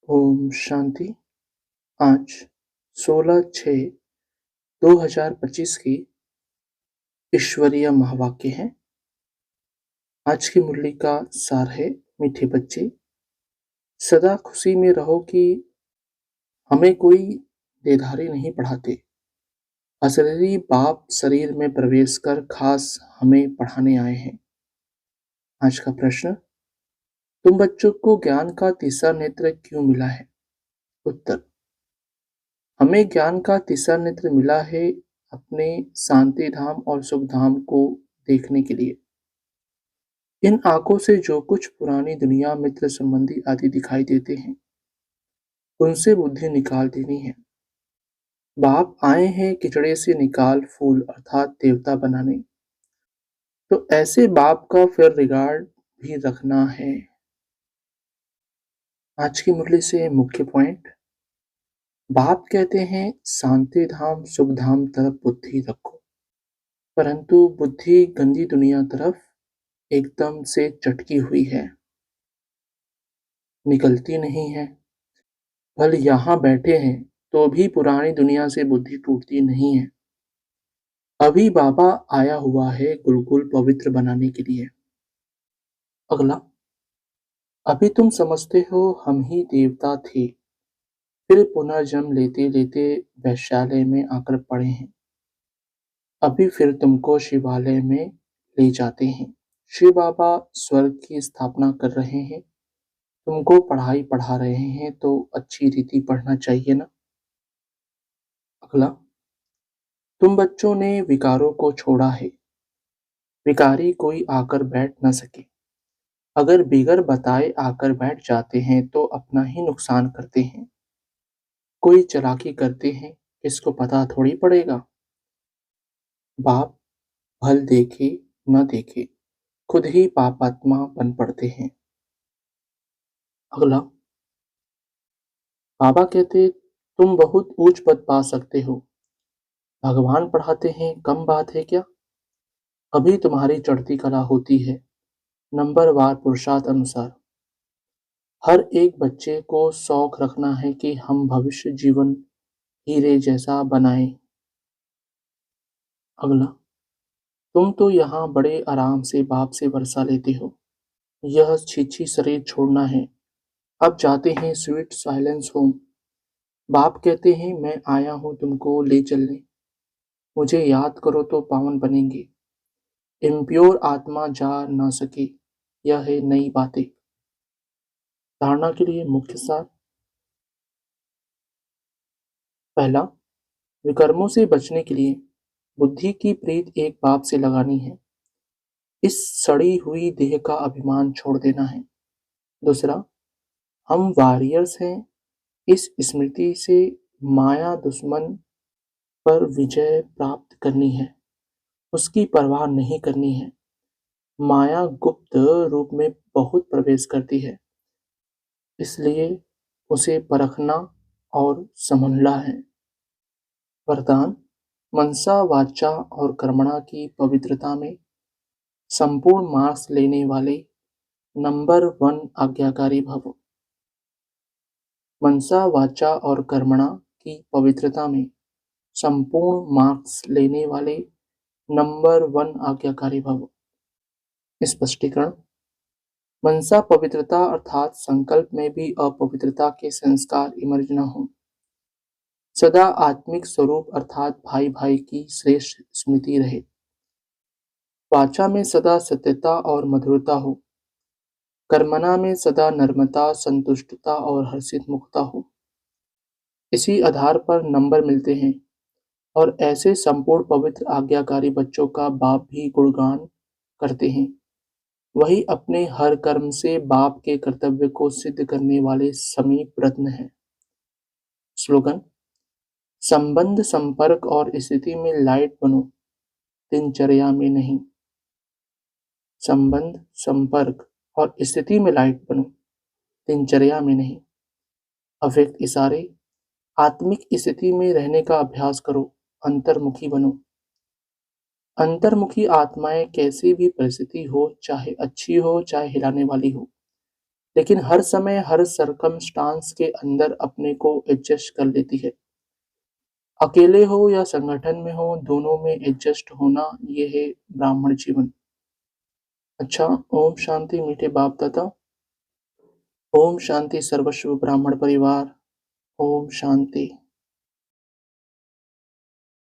ओम शांति। आज 16/6/2025 की ईश्वरीय महावाक्य है। आज की मुरली का सार है, मीठे बच्चे सदा खुशी में रहो कि हमें कोई देधारी नहीं पढ़ाते। अशरीरी बाप शरीर में प्रवेश कर खास हमें पढ़ाने आए हैं। आज का प्रश्न, तुम बच्चों को ज्ञान का तीसरा नेत्र क्यों मिला है? उत्तर, हमें ज्ञान का तीसरा नेत्र मिला है अपने शांति धाम और सुख धाम को देखने के लिए। इन आंखों से जो कुछ पुरानी दुनिया, मित्र, संबंधी आदि दिखाई देते हैं, उनसे बुद्धि निकाल देनी है। बाप आए हैं किचड़े से निकाल फूल अर्थात देवता बनाने। तो ऐसे बाप का फिर रिगार्ड भी रखना है। आज की मुरली से मुख्य पॉइंट, बाप कहते हैं शांति धाम सुख धाम तरफ बुद्धि रखो, परंतु बुद्धि गंदी दुनिया तरफ एकदम से चटकी हुई है, निकलती नहीं है। भल यहाँ बैठे हैं तो भी पुरानी दुनिया से बुद्धि टूटती नहीं है। अभी बाबा आया हुआ है गुरुकुल पवित्र बनाने के लिए। अगला, अभी तुम समझते हो हम ही देवता थे, फिर पुनर्जन्म लेते लेते वैश्यालय में आकर पड़े हैं। अभी फिर तुमको शिवालय में ले जाते हैं। शिव बाबा स्वर्ग की स्थापना कर रहे हैं, तुमको पढ़ाई पढ़ा रहे हैं, तो अच्छी रीति पढ़ना चाहिए ना। अगला, तुम बच्चों ने विकारों को छोड़ा है, विकारी कोई आकर बैठ न सके। अगर बिगर बताए आकर बैठ जाते हैं तो अपना ही नुकसान करते हैं। कोई चालाकी करते हैं, किसको पता थोड़ी पड़ेगा। बाप भल देखे न देखे खुद ही पापात्मा बन पड़ते हैं। अगला, बाबा कहते तुम बहुत ऊंच पद पा सकते हो, भगवान पढ़ाते हैं, कम बात है क्या। अभी तुम्हारी चढ़ती कला होती है, नंबरवार पुरुषार्थ अनुसार। हर एक बच्चे को शौक रखना है कि हम भविष्य जीवन हीरे जैसा बनाएं। अगला, तुम तो यहाँ बड़े आराम से बाप से वर्षा लेते हो, यह छीछी शरीर छोड़ना है। अब जाते हैं स्वीट साइलेंस होम। बाप कहते हैं मैं आया हूँ तुमको ले चलने, मुझे याद करो तो पावन बनेंगे। इम्प्योर आत्मा जा ना सके, यह है नई बातें। धारणा के लिए मुख्य सार, पहला, विकर्मों से बचने के लिए बुद्धि की प्रीत एक बाप से लगानी है। इस सड़ी हुई देह का अभिमान छोड़ देना है। दूसरा, हम वॉरियर्स हैं, इस स्मृति से माया दुश्मन पर विजय प्राप्त करनी है, उसकी परवाह नहीं करनी है। माया गुप्त रूप में बहुत प्रवेश करती है, इसलिए उसे परखना और समझना है। वरदान, मनसा वाचा और कर्मणा की पवित्रता में संपूर्ण मार्क्स लेने वाले नंबर 1 आज्ञाकारी भव। मनसा वाचा और कर्मणा की पवित्रता में संपूर्ण मार्क्स लेने वाले नंबर 1 आज्ञाकारी भव। स्पष्टीकरण, मनसा पवित्रता अर्थात संकल्प में भी अपवित्रता के संस्कार इमर्ज न हो। सदा आत्मिक स्वरूप अर्थात भाई भाई की श्रेष्ठ स्मृति रहे। वाचा में सदा सत्यता और मधुरता हो। कर्मणा में सदा नर्मता, संतुष्टता और हर्षित मुखता हो। इसी आधार पर नंबर मिलते हैं और ऐसे संपूर्ण पवित्र आज्ञाकारी बच्चों का बाप भी गुणगान करते हैं। वही अपने हर कर्म से बाप के कर्तव्य को सिद्ध करने वाले समीप रत्न हैं। स्लोगन, संबंध संपर्क और स्थिति में लाइट बनो, दिनचर्या में नहीं। संबंध संपर्क और स्थिति में लाइट बनो, दिनचर्या में नहीं। अव्यक्त इशारे, आत्मिक स्थिति में रहने का अभ्यास करो, अंतर्मुखी बनो। अंतर्मुखी आत्माएं कैसी भी परिस्थिति हो, चाहे अच्छी हो चाहे हिलाने वाली हो, लेकिन हर समय, हर सर्कमस्टांस के अंदर अपने को एडजस्ट कर लेती है। अकेले हो या संगठन में हो, दोनों में एडजस्ट होना, ये है ब्राह्मण जीवन। अच्छा, ओम शांति मीठे बाप दादा। ओम शांति सर्वस्व ब्राह्मण परिवार। ओम शांति।